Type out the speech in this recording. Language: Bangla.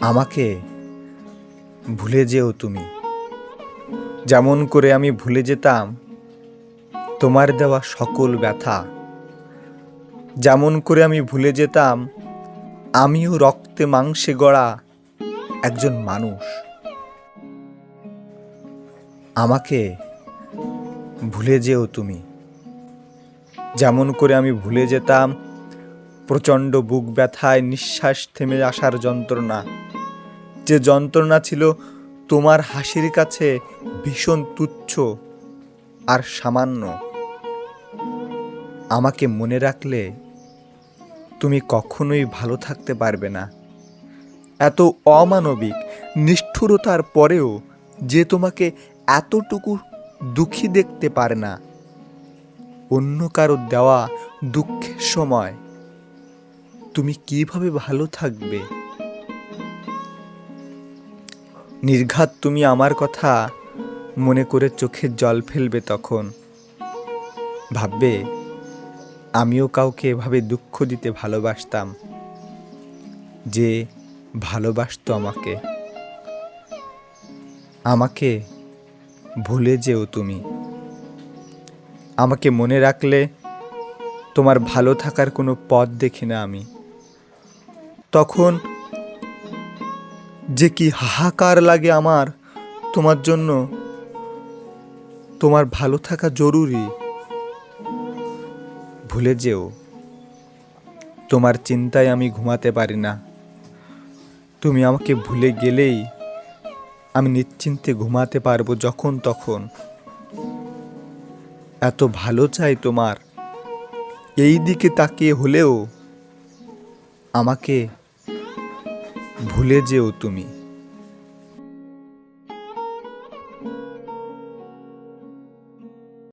আমাকে ভুলে যেও তুমি, যেমন করে আমি ভুলে যেতাম তোমার দেওয়া সকল ব্যথা। যেমন করে আমি ভুলে যেতাম আমিও রক্তে মাংসে গড়া একজন মানুষ। আমাকে ভুলে যেও তুমি, যেমন করে আমি ভুলে যেতাম প্রচণ্ড বুক ব্যথায় নিঃশ্বাস থেমে আসার যন্ত্রণা, যে যন্ত্রণা ছিল তোমার হাসির কাছে ভীষণ তুচ্ছ আর সামান্য। আমাকে মনে রাখলে তুমি কখনোই ভালো থাকতে পারবে না। এত অমানবিক নিষ্ঠুরতার পরেও যে তোমাকে এতটুকু দুঃখী দেখতে পারে না, অন্য কারো দেওয়া দুঃখের সময় তুমি কিভাবে ভালো থাকবে? নির্ঘাত তুমি আমার কথা মনে করে চোখের জল ফেলবে, তখন ভাববে আমিও কাউকে এভাবে দুঃখ দিতে ভালোবাসতাম, যে ভালোবাসতো আমাকে। আমাকে ভুলে যেও তুমি। আমাকে মনে রাখলে তোমার ভালো থাকার কোনো পথ দেখি না আমি। তখন যে কি হাহাকার লাগে আমার তোমার জন্য। তোমার ভালো থাকা জরুরি, ভুলে যেও। তোমার চিন্তায় আমি ঘুমাতে পারি না। তুমি আমাকে ভুলে গেলেই আমি নিশ্চিন্তে ঘুমাতে পারবো যখন তখন। এত ভালো চাই তোমার, এই দিকে তাকিয়ে হলেও আমাকে ভুলে যেও তুমি।